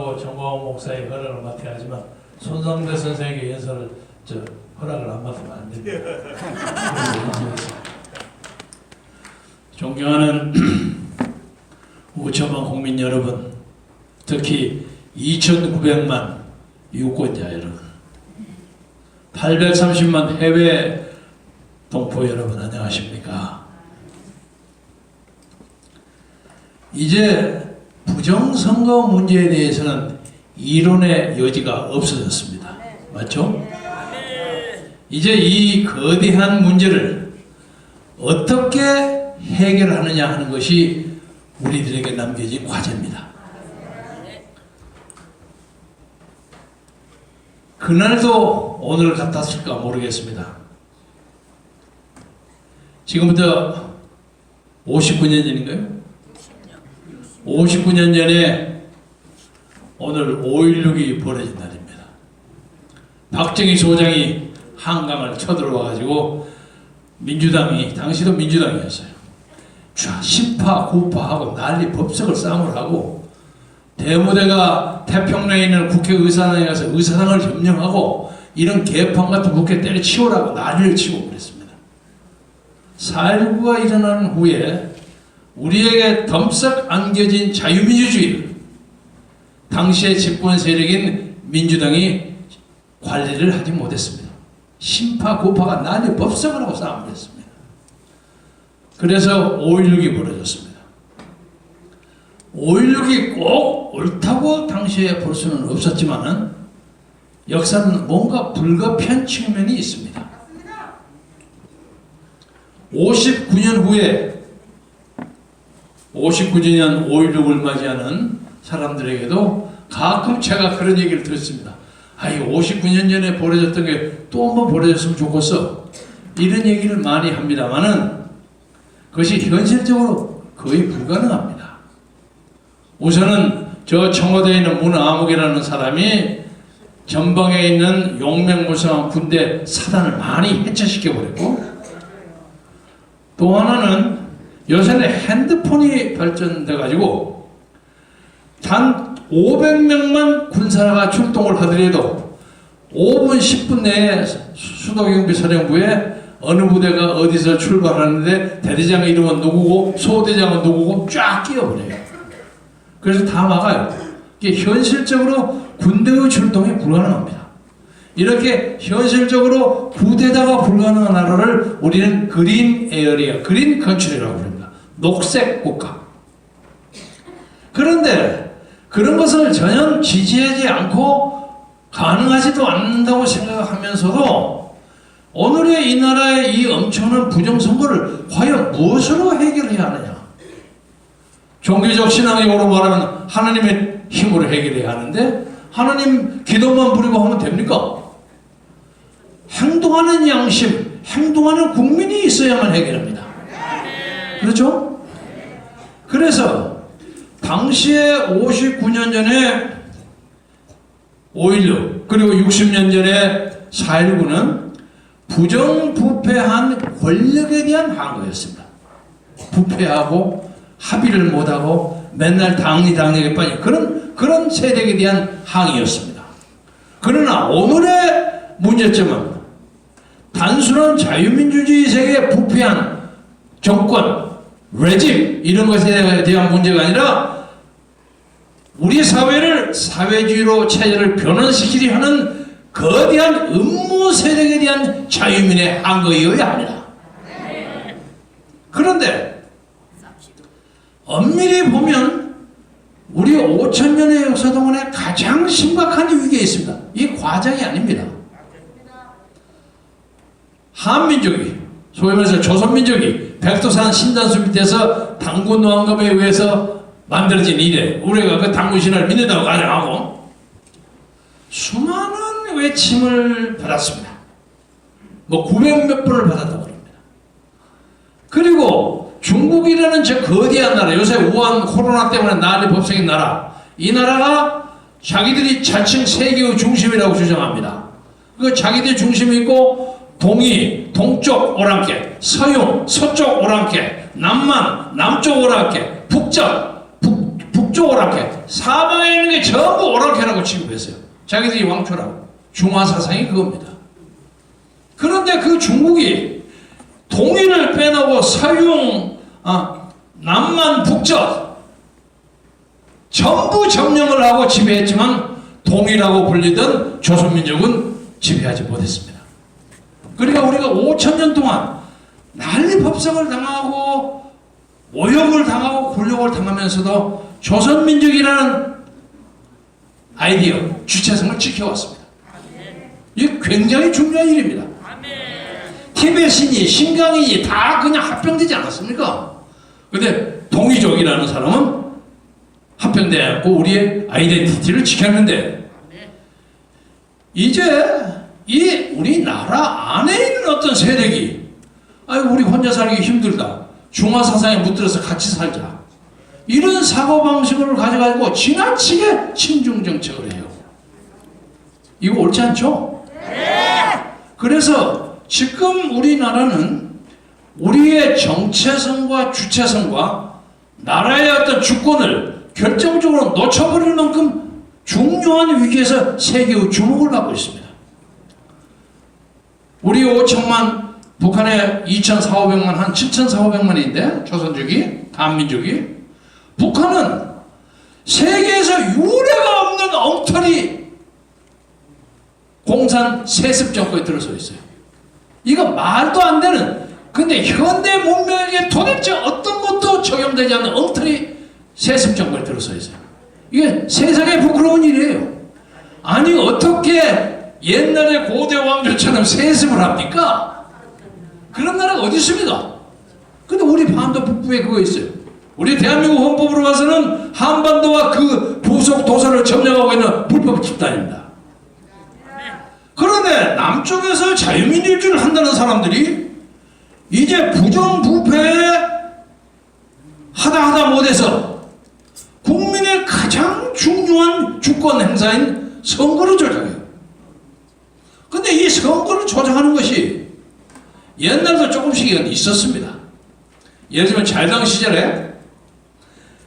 하고 정광훈 목사의 허락을 맡아야 하지만 손상대 선생에게 연설을 허락을 안 맡으면 안 됩니다. 존경하는 우천만 국민 여러분, 특히 2,900만 유권자 여러분, 830만 해외 동포 여러분 안녕하십니까? 이제 부정선거 문제에 대해서는 이론의 여지가 없어졌습니다. 맞죠? 이제 이 거대한 문제를 어떻게 해결하느냐 하는 것이 우리들에게 남겨진 과제입니다. 그날도 오늘 같았을까 모르겠습니다. 지금부터 59년 전인가요? 59년 전에 오늘 5.16이 벌어진 날입니다. 박정희 소장이 한강을 쳐들어와가지고 민주당이, 당시도 민주당이었어요. 심파구파하고 난리 법석을 싸움을 하고 대무대가 태평양에 있는 국회의사당에 가서 의사당을 점령하고 이런 개판 같은 국회 때려치우라고 난리를 치고 그랬습니다. 4.19가 일어나는 후에 우리에게 덤썩 안겨진 자유민주주의를 당시의 집권 세력인 민주당이 관리를 하지 못했습니다. 심파구파가 난리 법석을 하고 싸움을 했습니다. 그래서 5.16이 벌어졌습니다. 5.16이 꼭 옳다고 당시에 볼 수는 없었지만은 역사는 뭔가 불가피한 측면이 있습니다. 59년 후에 59주년 5.16을 맞이하는 사람들에게도 가끔 제가 그런 얘기를 들었습니다. 아이 59년 전에 벌어졌던 게 또 한번 벌어졌으면 좋겠어. 이런 얘기를 많이 합니다만은 그것이 현실적으로 거의 불가능합니다. 우선은 저 청와대에 있는 문아무개라는 사람이 전방에 있는 용맹무성한 군대 사단을 많이 해체시켜버렸고, 또 하나는 요새는 핸드폰이 발전돼가지고 단 500명만 군사가 출동을 하더라도 5분 10분 내에 수도경비사령부에 어느 부대가 어디서 출발하는데 대대장의 이름은 누구고 소대장은 누구고 쫙 끼워버려요. 그래서 다 막아요. 이게 현실적으로 군대의 출동이 불가능합니다. 이렇게 현실적으로 부대다가 불가능한 나라를 우리는 그린 에어리어, 그린 컨트리라고 부릅니다. 녹색 국가. 그런데 그런 것을 전혀 지지하지 않고 가능하지도 않는다고 생각하면서도 오늘의 이 나라의 이 엄청난 부정선거를 과연 무엇으로 해결해야 하느냐? 종교적 신앙적으로 말하면 하나님의 힘으로 해결해야 하는데 하나님 기도만 부리고 하면 됩니까? 행동하는 양심, 행동하는 국민이 있어야만 해결합니다. 그렇죠? 그래서 당시에 59년 전에 5.16 그리고 60년 전에 4.19는 부정부패한 권력에 대한 항거였습니다. 부패하고 합의를 못하고 맨날 당리당략에 빠진 그런 세력에 대한 항의였습니다. 그러나 오늘의 문제점은 단순한 자유민주주의 세계에 부패한 정권, 레짐 이런 것에 대한 문제가 아니라 우리 사회를 사회주의로 체제를 변환시키려 하는 거대한 음모 세력에 대한 자유민의 항거이어야 합니다. 그런데 엄밀히 보면 우리 5,000년의 역사 동안에 가장 심각한 위기에 있습니다. 이 과장이 아닙니다. 한민족이, 소위 말해서 조선민족이 백두산 신단수 밑에서 당군 노함감에 의해서 만들어진 이래 우리가 그 당군 신화를 믿는다고 가정하고 수많은 외침을 받았습니다. 뭐 900몇 번을 받았다고 합니다. 그리고 중국이라는 저 거대한 나라, 요새 우한 코로나 때문에 난리 법석인 나라, 이 나라가 자기들이 자칭 세계의 중심이라고 주장합니다. 그 자기들이 중심이 있고 동이, 동쪽 오랑캐, 서용, 서쪽 오랑캐, 남만, 남쪽 오랑캐, 북쪽 북쪽 오랑캐, 사방에 있는 게 전부 오랑캐라고 취급했어요. 자기들이 왕초라고. 중화 사상이 그겁니다. 그런데 그 중국이 동일을 빼놓고 서융, 남만, 북쪽 전부 점령을 하고 지배했지만 동이라고 불리던 조선민족은 지배하지 못했습니다. 그러니까 우리가 5,000년 동안 난리 법석을 당하고 모욕을 당하고 굴욕을 당하면서도 조선민족이라는 아이디어, 주체성을 지켜왔습니다. 이게 굉장히 중요한 일입니다. 티베트인이 신강인이 다 그냥 합병되지 않았습니까? 근데 동이족이라는 사람은 합병되지 않고 우리의 아이덴티티를 지켰는데 이제 이 우리나라 안에 있는 어떤 세력이 아이고 우리 혼자 살기 힘들다. 중화사상에 묻들어서 같이 살자. 이런 사고방식을 가져가지고 지나치게 친중정책을 해요. 이거 옳지 않죠? 그래서 지금 우리나라는 우리의 정체성과 주체성과 나라의 어떤 주권을 결정적으로 놓쳐버릴 만큼 중요한 위기에서 세계의 주목을 받고 있습니다. 우리 5천만, 북한의 2,400~500만, 한 7,400~500만인데 조선족이, 한민족이. 북한은 세계에서 유례가 없는 엉터리 공산 세습 정권에 들어서 있어요. 이거 말도 안 되는, 근데 현대 문명에게 도대체 어떤 것도 적용되지 않는 엉터리 세습 정권에 들어서 있어요. 이게 세상에 부끄러운 일이에요. 아니 어떻게 옛날에 고대 왕조처럼 세습을 합니까? 그런 나라가 어디 있습니까? 근데 우리 반도 북부에 그거 있어요. 우리 대한민국 헌법으로 봐서는 한반도와 그 부속 도서를 점령하고 있는 불법 집단입니다. 그런데 남쪽에서 자유민주주의를 한다는 사람들이 이제 부정부패 하다 못해서 국민의 가장 중요한 주권 행사인 선거를 조작해요. 근데 이 선거를 조작하는 것이 옛날도 조금씩 있었습니다. 예를 들면 잘당 시절에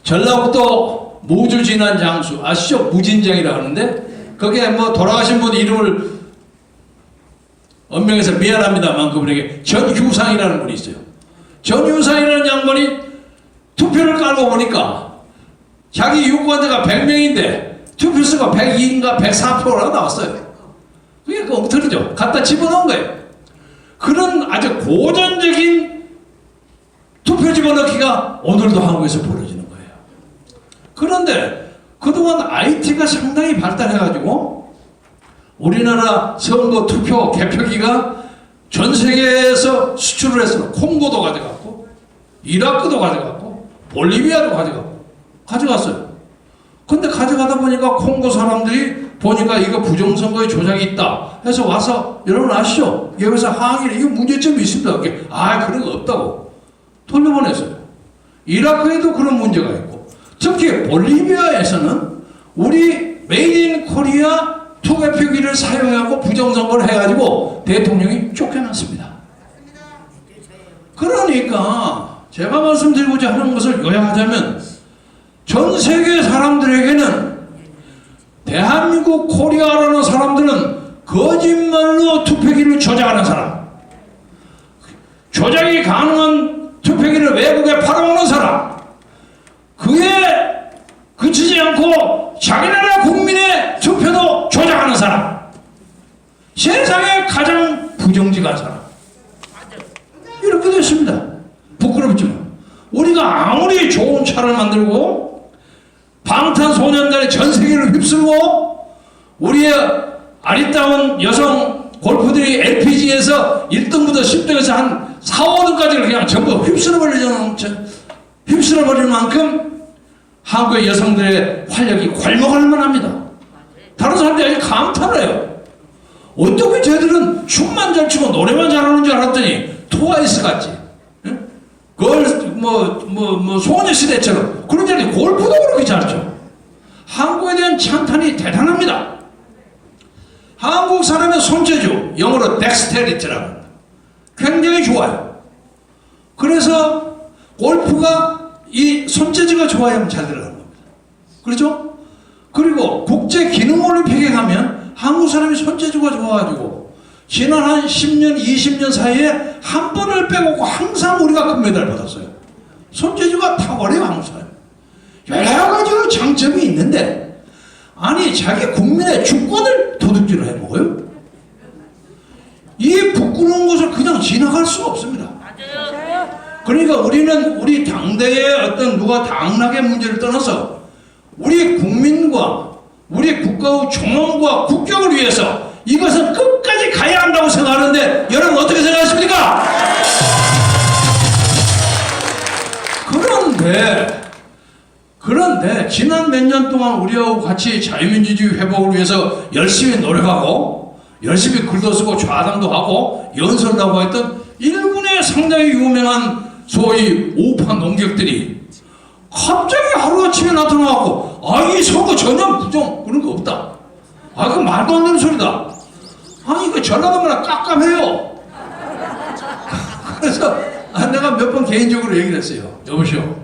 전라북도 무주 진안 장수 아시죠? 무진장이라고 하는데 거기에 뭐 돌아가신 분 이름을 언명해서 미안합니다만 그분에게 전휴상이라는 분이 있어요. 전휴상이라는 양반이 투표를 깔고 보니까 자기 유권자가 100명인데 투표수가 102인가 104표가 나왔어요. 그게 그 엉터리죠. 갖다 집어넣은 거예요. 그런 아주 고전적인 투표 집어넣기가 오늘도 한국에서 벌어지는 거예요. 그런데 그동안 IT가 상당히 발달해가지고 우리나라 선거 투표 개표기가 전 세계에서 수출을 해서 콩고도 가져갔고 이라크도 가져갔고 볼리비아도 가져갔어요. 근데 가져가다 보니까 콩고 사람들이 보니까 이거 부정선거에 조작이 있다 해서 와서 여러분 아시죠? 여기서 항의를 이거 문제점이 있습니다. 그런 거 없다고 돌려보냈어요. 이라크에도 그런 문제가 있고 특히 볼리비아에서는 우리 메이드 인 코리아 투개표기를 사용하고 부정선거를 해가지고 대통령이 쫓겨났습니다. 그러니까 제가 말씀드리고자 하는 것을 요약하자면 전 세계 사람들에게는 대한민국 코리아라는 사람들은 거짓말로 투표기를 조작하는 사람, 조작이 가능한 투표기를 외국에 팔아먹는 사람, 그에 그치지 않고 자기 나라 국민의 투표도 조작하는 사람, 세상에 가장 부정직한 사람, 이렇게 됐습니다. 부끄럽지만 우리가 아무리 좋은 차를 만들고 방탄소년단의 전 세계를 휩쓸고 우리의 아리따운 여성 골프들이 LPG에서 1등부터 10등에서 한 4, 5등까지를 그냥 전부 휩쓸어버릴 만큼 한국의 여성들의 활력이 괄목할 합니다. 다른 사람들이 아주 감탄을 해요. 어떻게 쟤들은 춤만 잘 추고 노래만 잘하는 줄 알았더니 트와이스 같지. 소녀시대처럼 그런 줄 알았더니 골프도 그렇게 잘죠. 한국에 대한 찬탄이 대단합니다. 한국 사람의 손재주, 영어로 덱스테리티라고 합니다. 굉장히 좋아요. 그래서 골프가 이 손재주가 좋아야만 잘 들어가는 겁니다. 그렇죠? 그리고 국제기능올림픽에 가면 한국 사람이 손재주가 좋아가지고 지난 한 10년, 20년 사이에 한 번을 빼먹고 항상 우리가 금메달 받았어요. 손재주가 탁월해요, 한국 사람. 여러 가지로 장점이 있는데, 아니, 자기 국민의 주권을 도둑질을 해먹어요? 이 부끄러운 것을 그냥 지나갈 수가 없습니다. 그러니까 우리는 우리 당대의 어떤 누가 당락의 문제를 떠나서 우리 국민과 우리 국가의 존엄과 국격을 위해서 이것은 끝까지 가야 한다고 생각하는데, 여러분 어떻게 생각하십니까? 그런데 지난 몇 년 동안 우리하고 같이 자유민주주의 회복을 위해서 열심히 노력하고 열심히 글도 쓰고 좌담도 하고 연설도 하고 했던 일본의 상당히 유명한 소위 우파 농객들이 갑자기 하루아침에 나타나갖고 이 선거 전혀 부정 그런 거 없다. 그 말도 안 되는 소리다. 이거 전화가면 깜깜해요. 그래서 내가 몇 번 개인적으로 얘기를 했어요. 여보시오,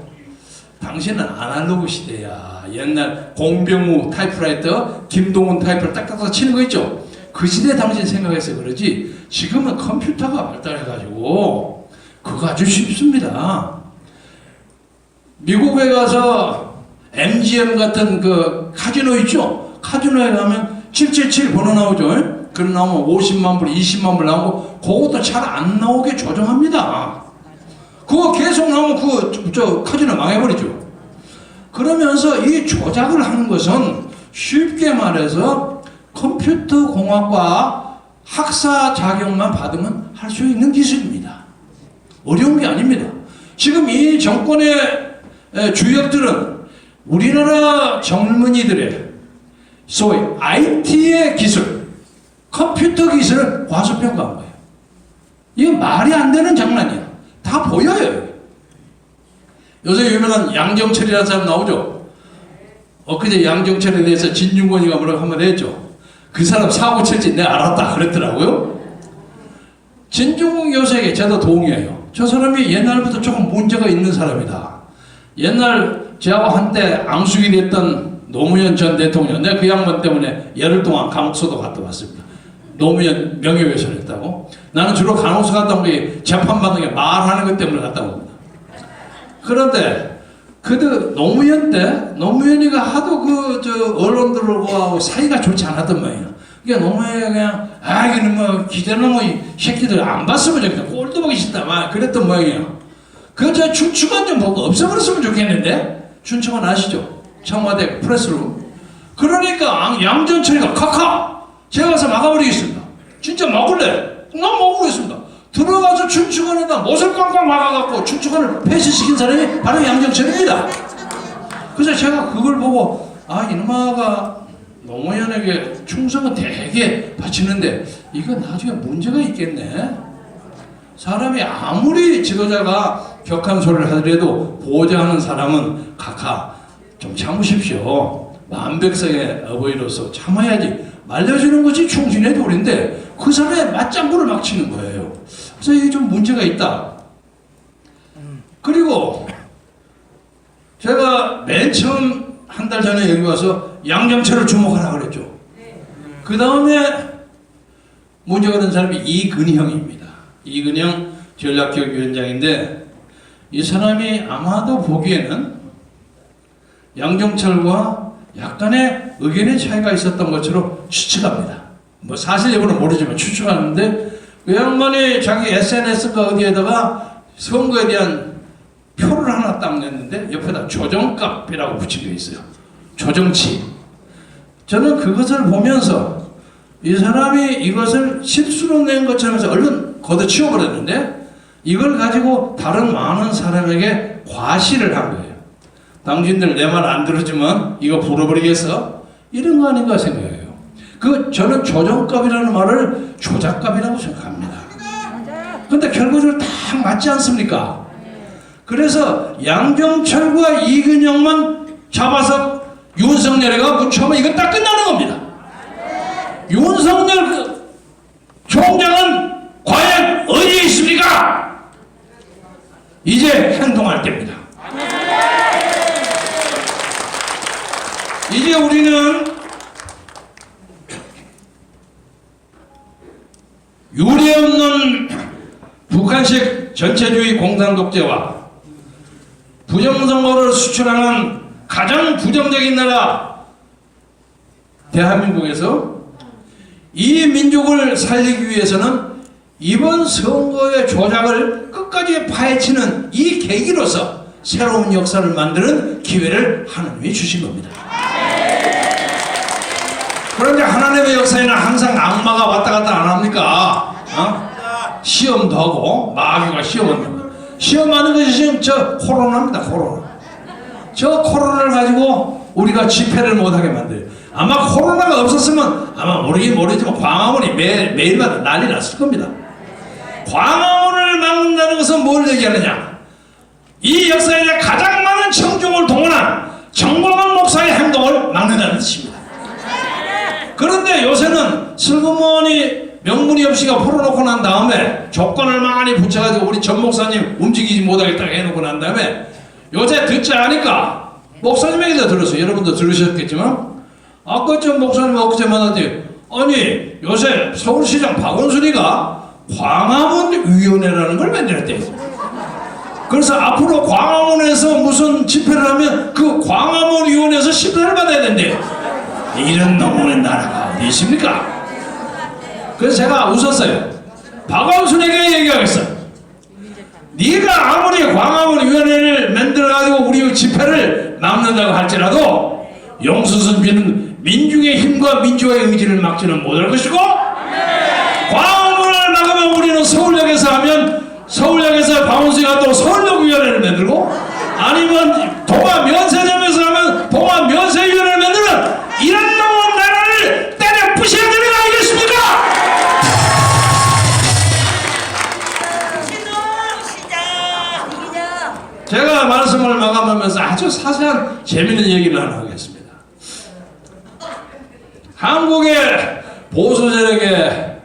당신은 아날로그 시대야. 옛날 공병우 타이프라이터, 김동훈 타이프를 딱딱딱 치는 거 있죠? 그 시대 당신 생각해서 그러지 지금은 컴퓨터가 발달해가지고 그거 아주 쉽습니다. 미국에 가서 MGM 같은 그 카지노 있죠? 카지노에 가면 777 번호 나오죠? 그럼 나오면 50만 불, 20만 불 나오고 그것도 잘 안 나오게 조정합니다. 그거 계속 나오면 저 카지노 망해버리죠. 그러면서 이 조작을 하는 것은 쉽게 말해서 컴퓨터 공학과 학사 자격만 받으면 할 수 있는 기술입니다. 어려운 게 아닙니다. 지금 이 정권의 주역들은 우리나라 젊은이들의 소위 IT의 기술, 컴퓨터 기술을 과소평가한 거예요. 이건 말이 안 되는 장난이야. 다 보여요. 요새 유명한 양정철이라는 사람 나오죠? 엊그제 양정철에 대해서 진중권이가 뭐라고 한번 했죠? 그 사람 사고 칠지 내가 알았다 그랬더라고요. 진중권 교수에게 저도 동의해요. 저 사람이 옛날부터 조금 문제가 있는 사람이다. 옛날 저하고 한때 앙숙이 됐던 노무현 전 대통령, 내가 그 양반 때문에 열흘 동안 감옥소도 갔다 왔습니다. 노무현 명예훼손 했다고. 나는 주로 간호소 갔다 온 게 재판받는 게 말하는 것 때문에 갔다 옵니다. 그런데 노무현 때 노무현이가 하도 언론들하고 사이가 좋지 않았단 말이야. 그러니까 노무현이가 그냥 이거는 뭐 기대는 뭐 이 새끼들 안 봤으면 좋겠다. 꼴도 보기 싫다. 막 그랬던 모양이야. 저 춘추관 좀 보고 없애버렸으면 좋겠는데. 춘추관 아시죠? 청와대 프레스룸. 그러니까 양전철이가 카카 제가 가서 막아버리겠습니다. 진짜 막을래? 난 막아버리겠습니다. 들어가서 춘추관에다 못을 꽝꽝 막아갖고 춘추관을 폐쇄시킨 사람이 바로 양정철입니다. 그래서 제가 그걸 보고 이놈아가 노무현에게 충성은 되게 바치는데 이거 나중에 문제가 있겠네. 사람이 아무리 지도자가 격한 소리를 하더라도 보호자하는 사람은 각하 좀 참으십시오. 만백성의 어버이로서 참아야지. 말려주는 것이 충신의 도리인데 그 사람의 맞장구를 막 치는 거예요. 그래서 이게 좀 문제가 있다. 그리고 제가 맨 처음 한 달 전에 여기 와서 양정철을 주목하라 그랬죠. 그 다음에 문제가 된 사람이 이근형입니다. 이근형 전략기획위원장인데 이 사람이 아마도 보기에는 양정철과 약간의 의견의 차이가 있었던 것으로 추측합니다. 뭐 사실 여부는 모르지만 추측하는데 그 양반이 자기 SNS가 어디에다가 선거에 대한 표를 하나 딱 냈는데 옆에다 조정값이라고 붙여져 있어요. 조정치. 저는 그것을 보면서 이 사람이 이것을 실수로 낸 것처럼 해서 얼른 걷어치워버렸는데 이걸 가지고 다른 많은 사람에게 과시를 한 거예요. 당신들 내 말 안 들어주면 이거 불어버리겠어? 이런 거 아닌가 생각해요. 저는 조정값이라는 말을 조작값이라고 생각합니다. 근데 결과적으로 다 맞지 않습니까? 그래서 양정철과 이근영만 잡아서 윤석열이가 붙여면 이건 딱 끝나는 겁니다. 윤석열 총장은 과연 어디에 있습니까? 이제 행동할 때입니다. 유례없는 북한식 전체주의 공산독재와 부정선거를 수출하는 가장 부정적인 나라 대한민국에서 이 민족을 살리기 위해서는 이번 선거의 조작을 끝까지 파헤치는 이 계기로서 새로운 역사를 만드는 기회를 하나님이 주신 겁니다. 그런데 하나님의 역사에는 항상 악마가 왔다 갔다 안 합니까? 시험도 하고 마귀가 시험하는 것이 지금 저 코로나입니다. 저 코로나를 가지고 우리가 집회를 못하게 만들어요. 아마 코로나가 없었으면 아마 모르긴 모르지만 광화문이 매일마다 난리 났을 겁니다. 광화문을 막는다는 것은 뭘 얘기하느냐? 이 역사에 가장 많은 청중을 동원한 정광훈 목사의 행동을 막는다는 뜻입니다. 그런데 요새는 슬그머니 명분이 없이가 풀어놓고 난 다음에 조건을 많이 붙여가지고 우리 전 목사님 움직이지 못하겠다 해놓고 난 다음에 요새 듣지 않으니까 목사님에게도 들었어요. 여러분도 들으셨겠지만 아까 전 목사님 엊그제 만났더니 아니 요새 서울시장 박원순이가 광화문위원회라는 걸 만들었대. 그래서 앞으로 광화문에서 무슨 집회를 하면 그 광화문위원회에서 심사를 받아야 된대요. 이런 놈의 나라가 어디 있습니까? 그래서 제가 웃었어요. 박원순에게 얘기하겠어. 네가 아무리 광화문위원회를 만들어가지고 우리 집회를 막는다고 할지라도 용수선비는 민중의 힘과 민주화의 의지를 막지는 못할 것이고 광화문을 막으면 우리는 서울역에서 하면 서울역에서 박원순이가 또 서울역위원회를 만들고 아니면 동아면세점에서 하면 동아면세위원회를 만드는 이런 놈의 나라를 때려 부셔야 되는 거 아니겠습니까? 제가 말씀을 마감하면서 아주 사소한 재미있는 얘기를 하나 하겠습니다. 한국의 보수 세력의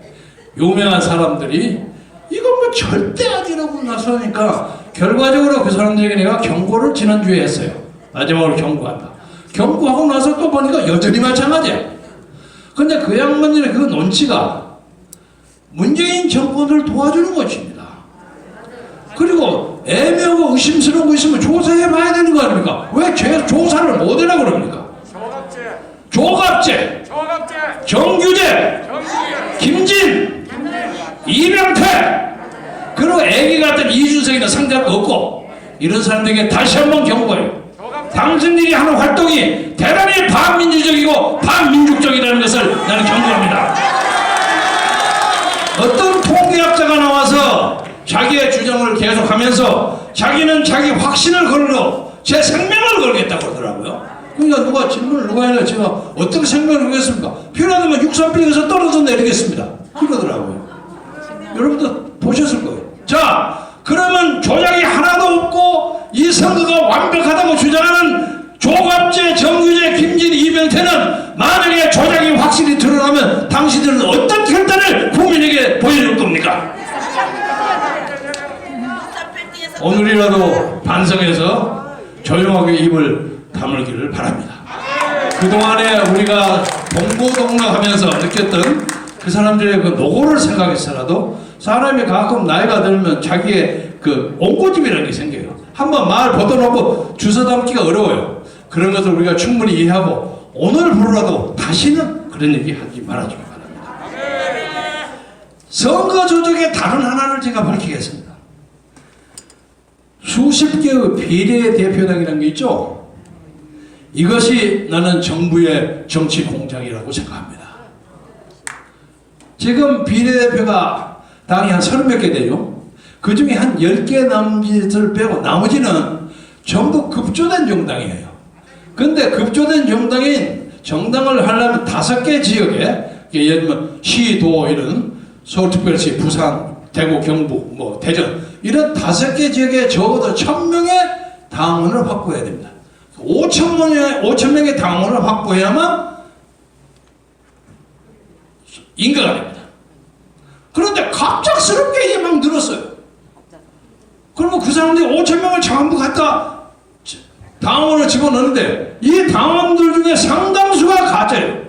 유명한 사람들이 이건 뭐 절대 아니라고 나서니까 결과적으로 그 사람들에게 내가 경고를 지난주에 했어요. 마지막으로 경고한다. 경고하고 나서 또 보니까 여전히 마찬가지야. 근데 그 양반들의 그 논치가 문재인 정권을 도와주는 것입니다. 그리고 애매하고 의심스러운 거 있으면 조사해봐야 되는 거 아닙니까? 왜 조사를 못해라고 그럽니까? 조갑재, 정규재, 김진, 이명태, 그리고 애기 같은 이준석이나 상대가 없고 이런 사람들에게 다시 한번 경고해요. 당신들이 하는 활동이 대단히 반민주적이고 반민족적이라는 것을 나는 경고합니다. 어떤 통계학자가 나와서 자기의 주장을 계속하면서 자기는 자기 확신을 걸고 제 생명을 걸겠다고 하더라고요. 그러니까 누가 질문을 누가 해라 제가 어떻게 생명을 걸겠습니까? 필요하다면 63빌에서 떨어져 내리겠습니다. 그러더라고요. 여러분도 보셨을 거예요. 자, 그러면 조작이 하나도 없고 이 선거가 완벽하다고 주장하는 조갑재, 정규재, 김진, 이명태는 만약에 조작이 확실히 드러나면 당신들은 어떤 결단을 국민에게 보여줄 겁니까? 오늘이라도 반성해서 조용하게 입을 다물기를 바랍니다. 그동안에 우리가 동고동락하면서 느꼈던 그 사람들의 그 노고를 생각해서라도 사람이 가끔 나이가 들면 자기의 그 옹고집이라는 게 생겨요. 한번 말 벗어놓고 주워 담기가 어려워요. 그런 것을 우리가 충분히 이해하고 오늘부로라도 다시는 그런 얘기 하지 말아주기 바랍니다. 선거 조작의 다른 하나를 제가 밝히겠습니다. 수십 개의 비례대표당이라는 게 있죠. 이것이 나는 정부의 정치 공작이라고 생각합니다. 지금 비례대표가 당이 한 30몇 개 되죠. 그 중에 한 10개 남짓을 빼고 나머지는 전부 급조된 정당이에요. 근데 급조된 정당을 하려면 5개 지역에 예를 들면 시도 이런 서울특별시, 부산, 대구, 경북, 뭐 대전 이런 5개 지역에 적어도 1000명의 당원을 확보해야 됩니다. 5,000명의 당원을 확보해야만 인가가 됩니다. 그런데 갑작스럽게 이제 막 늘었어요. 그러면 그 사람들이 5,000명을 전부 갖다 당원을 집어넣는데 이 당원들 중에 상당수가 가짜예요.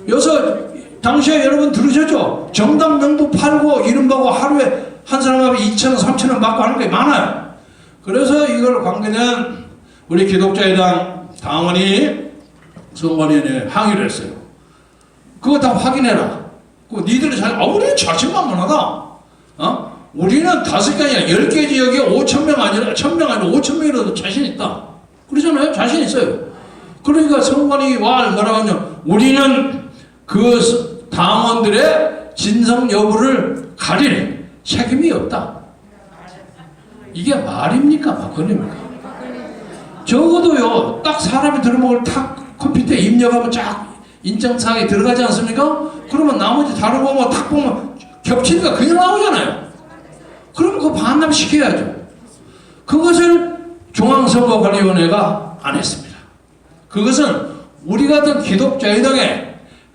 여기서 당시에 여러분 들으셨 그러셨죠? 정당 명부 팔고 이름 보고 하루에 한 사람한테 2,000원, 3,000원 받고 하는 게 많아요. 그래서 이걸 관계는 우리 기독자의당 당원이 선관위원회에 항의를 했어요. 그거 다 확인해라. 니들이 우리는 자신만만하다. 우리는 5개 아니라 10개 지역에 5,000명 아니라 1,000명 아니라 5,000명이라도 자신 있다. 그러잖아요. 자신 있어요. 그러니까 선관위 와 뭐라고 하냐. 우리는 그 당원들의 진성 여부를 가릴 책임이 없다. 이게 말입니까? 막걸리입니까? 적어도요, 딱 사람이 들어먹을 탁 컴퓨터에 입력하면 쫙 인증사항에 들어가지 않습니까? 그러면 나머지 다른 거만 탁 보면 겹치니까 그냥 나오잖아요. 그럼 그거 반납시켜야죠. 그것을 중앙선거관리위원회가 안 했습니다. 그것은 우리 같은 기독자의당에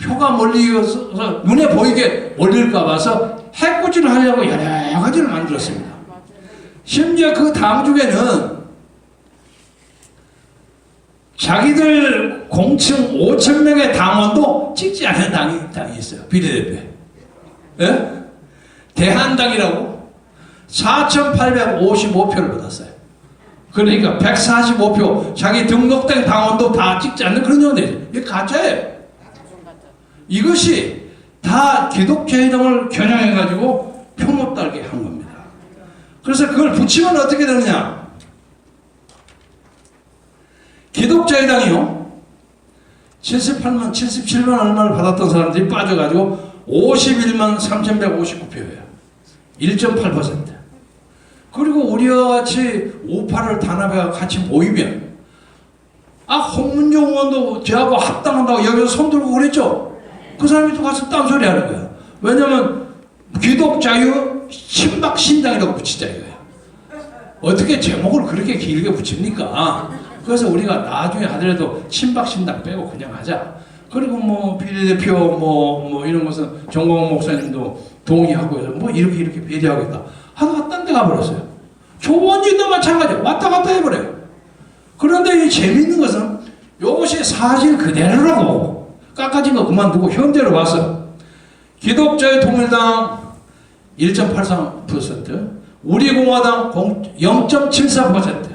표가 몰리어서 눈에 보이게 몰릴까 봐서 해코지를 하려고 여러 가지를 만들었습니다. 심지어 그 당 중에는 자기들 공층 5,000명의 당원도 찍지 않은 당이 있어요. 비례대표. 예? 대한당이라고 4,855표를 받았어요. 그러니까 145표 자기 등록된 당원도 다 찍지 않는 그런 연대죠. 이게 가짜예요. 이것이 다 기독자의당을 겨냥해가지고 표 못 달게 한 겁니다. 그래서 그걸 붙이면 어떻게 되느냐. 기독자의당이요 77만 얼마를 받았던 사람들이 빠져가지고 51만 3,159표예요. 1.8%. 그리고 우리와 같이 우파를 단합해 같이 모이면 홍문종 의원도 저하고 합당한다고 여기서 손들고 그랬죠. 그 사람이 또 가서 딴소리 하는 거야. 왜냐면 기독자유 친박신당이라고 붙이자 이거야. 어떻게 제목을 그렇게 길게 붙입니까? 그래서 우리가 나중에 하더라도 친박신당 빼고 그냥 하자. 그리고 뭐 비례대표 뭐 이런 것은 정광훈 목사님도 동의하고 해서 뭐 이렇게 배려하겠다 하다가 딴 데 가버렸어요. 조원진도 마찬가지야. 왔다 갔다 해버려요. 그런데 이 재밌는 것은 이것이 사실 그대로라고 깎아진 거 그만두고 현재로 와서 기독자의 통일당 1.83%, 우리공화당 0.74%,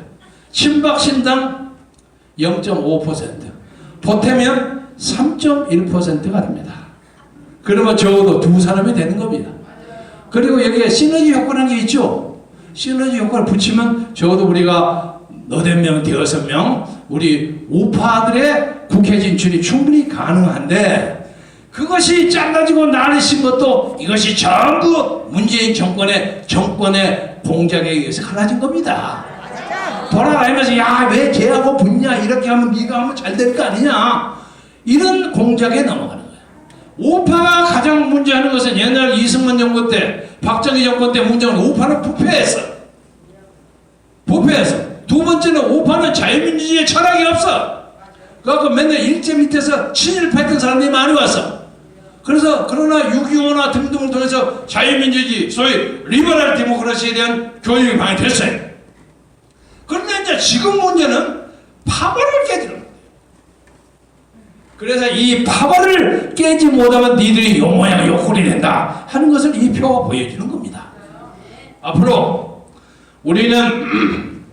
친박신당 0.5%, 보태면 3.1%가 됩니다. 그러면 적어도 두 사람이 되는 겁니다. 그리고 여기에 시너지 효과라는 게 있죠. 시너지 효과를 붙이면 적어도 우리가 8명, 6명 우리 우파들의 국회 진출이 충분히 가능한데 그것이 잘라지고 나르신 것도 이것이 전부 문재인 정권의 공작에 의해서 갈라진 겁니다. 돌아다니면서 야 왜 쟤하고 붙냐 이렇게 하면 네가 하면 잘 될 거 아니냐 이런 공작에 넘어가는 거예요. 우파가 가장 문제하는 것은 옛날 이승만 정권 때 박정희 정권 때 문제는 우파는 부패했어. 두 번째는 우파는 자유민주주의의 철학이 없어. 그래갖고 맨날 일제 밑에서 친일파했던 사람들이 많이 왔어. 그래서 그러나 6.25나 등등을 통해서 자유민주주의 소위 리버럴 데모크라시에 대한 교육이 많이 됐어요. 그런데 이제 지금 문제는 파벌을 깨지는 거예요. 그래서 이 파벌을 깨지 못하면 니들이 요 모양 요 꼴이 된다 하는 것을 이 표가 보여주는 겁니다. 앞으로 우리는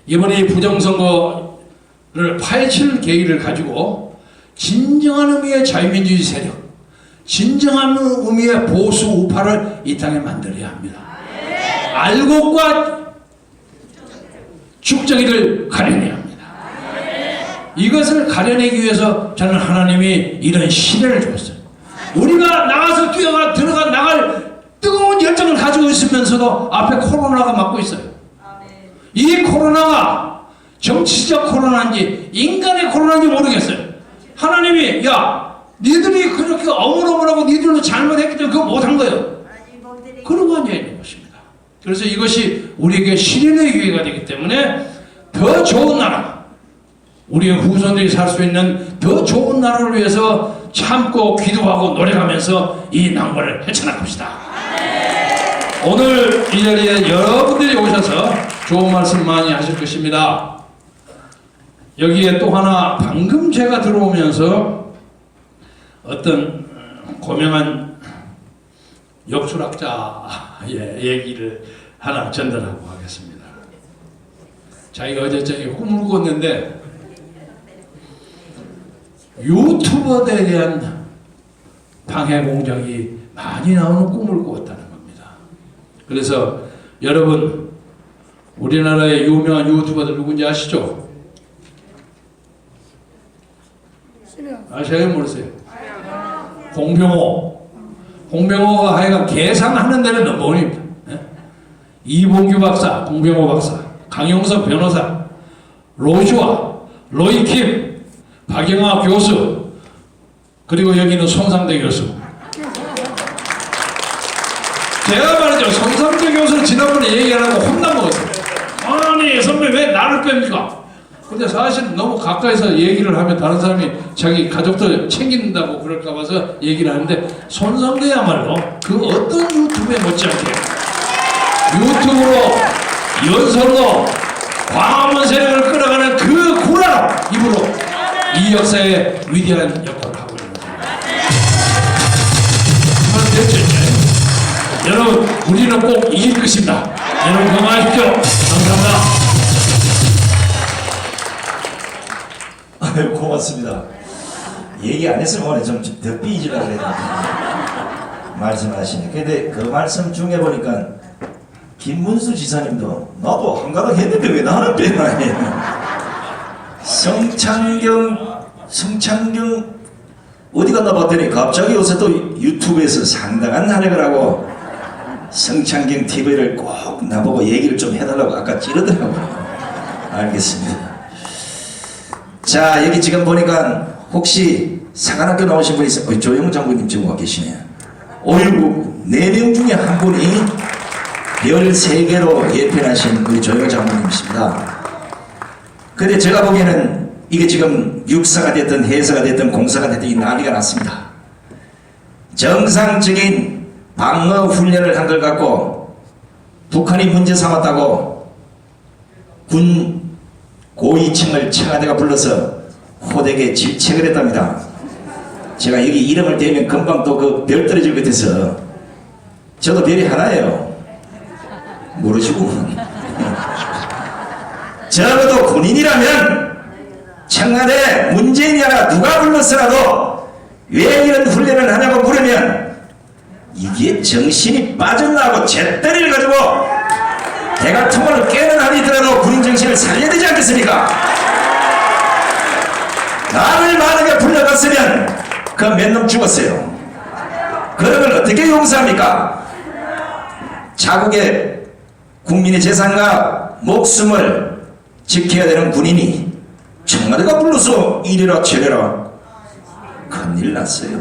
이번에 이 부정선거를 파헤칠 계기를 가지고 진정한 의미의 자유민주주의 세력, 진정한 의미의 보수 우파를 이 땅에 만들어야 합니다. 알곡과 죽정이를 가려내야 합니다. 이것을 가려내기 위해서 저는 하나님이 이런 시대를 줬어요. 우리가 나가서 들어가 나갈 뜨거운 열정을 가지고 있으면서도 앞에 코로나가 막고 있어요. 이 코로나가 정치적 코로나인지 인간의 코로나인지 모르겠어요. 하나님이 야 니들이 그렇게 어물어물하고 니들도 잘못했기 때문에 그거 못한 거예요. 그러고 앉아있는 것입니다. 그래서 이것이 우리에게 실현의 기회가 되기 때문에 더 좋은 나라, 우리의 후손들이 살 수 있는 더 좋은 나라를 위해서 참고 기도하고 노력하면서 이 낭만을 헤쳐나갑시다. 오늘 이 자리에 여러분들이 오셔서 좋은 말씀 많이 하실 것입니다. 여기에 또 하나 방금 제가 들어오면서 어떤 고명한 역술학자의 얘기를 하나 전달하고 하겠습니다. 자기가 어제 저기 꿈을 꿨는데 유튜버에 대한 방해 공작이 많이 나오는 꿈을 꾸었다는 겁니다. 그래서 여러분, 우리나라의 유명한 유튜버들 누군지 아시죠? 아셔요? 모르세요? 공병호가 하여간 계산하는 데는 넘버원입니다. 이봉규 박사, 공병호 박사, 강용석 변호사, 로슈아, 로이킴, 박영하 교수, 그리고 여기는 손상대 교수. 제가 말이죠, 손상대 교수는 지난번에 얘기하라고 혼나먹었어요. 아니 선배 왜 나를 뺍니까? 근데 사실 너무 가까이서 얘기를 하면 다른 사람이 자기 가족들 챙긴다고 그럴까 봐서 얘기를 하는데, 손상대야말로 그 어떤 유튜브에 못지않게 유튜브로 연설로 광화문 세력을 끌어가는 그 구라로 입으로 이 역사에 위대한 역할을 하고 있는 겁니다. 됐죠, 이제. 여러분, 우리는 꼭 이길 것입니다. 여러분 건강하십시오. 감사합니다. 아유, 고맙습니다. 얘기 안 했으면 오늘 좀 더 삐지려고 그랬는데 말씀하시네. 근데 그 말씀 중에 보니까 김문수 지사님도 나도 한가닥 했는데 왜 나는 빼나 해. 성창경 어디 갔나 봤더니 갑자기 요새 또 유튜브에서 상당한 활약을 하고 성창경 TV를 꼭 나보고 얘기를 좀 해달라고 아까 찌르더라고요. 알겠습니다. 자, 여기 지금 보니까 혹시 사관학교 나오신 분 있어요? 조영 장군님 지금 와 계시네요. 어이구, 4명 중에 한 분이 별 3개로 예편하신 우리 조영 장군님이십니다. 근데 제가 보기에는 이게 지금 육사가 됐든 해사가 됐든 공사가 됐든 이 난리가 났습니다. 정상적인 방어 훈련을 한 걸 갖고 북한이 문제 삼았다고 군 고위층을 청와대가 불러서 호되게 질책을 했답니다. 제가 여기 이름을 대면 금방 또 그 별 떨어질 것 같아서 저도 별이 하나예요. 모르시고 적어도 군인이라면 청와대 문재인이나 누가 불렀으라도 왜 이런 훈련을 하냐고 물으면 이게 정신이 빠졌나 고 잿더리를 가지고 대각통을 깨는 한이더라도 군인 정신을 살려야 되지 않겠습니까? 나를 만약에 불러갔으면 그 몇 놈 죽었어요. 그런 걸 어떻게 용서합니까? 자국의 국민의 재산과 목숨을 지켜야 되는 군인이 청와대가 불러서 이래라 저래라 큰일 났어요.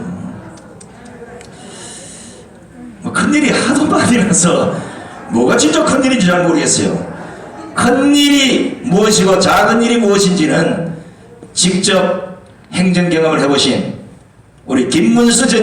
뭐 큰일이 하도 많이 나서 뭐가 진짜 큰일인지 잘 모르겠어요. 큰일이 무엇이고 작은 일이 무엇인지는 직접 행정 경험을 해보신 우리 김문수 전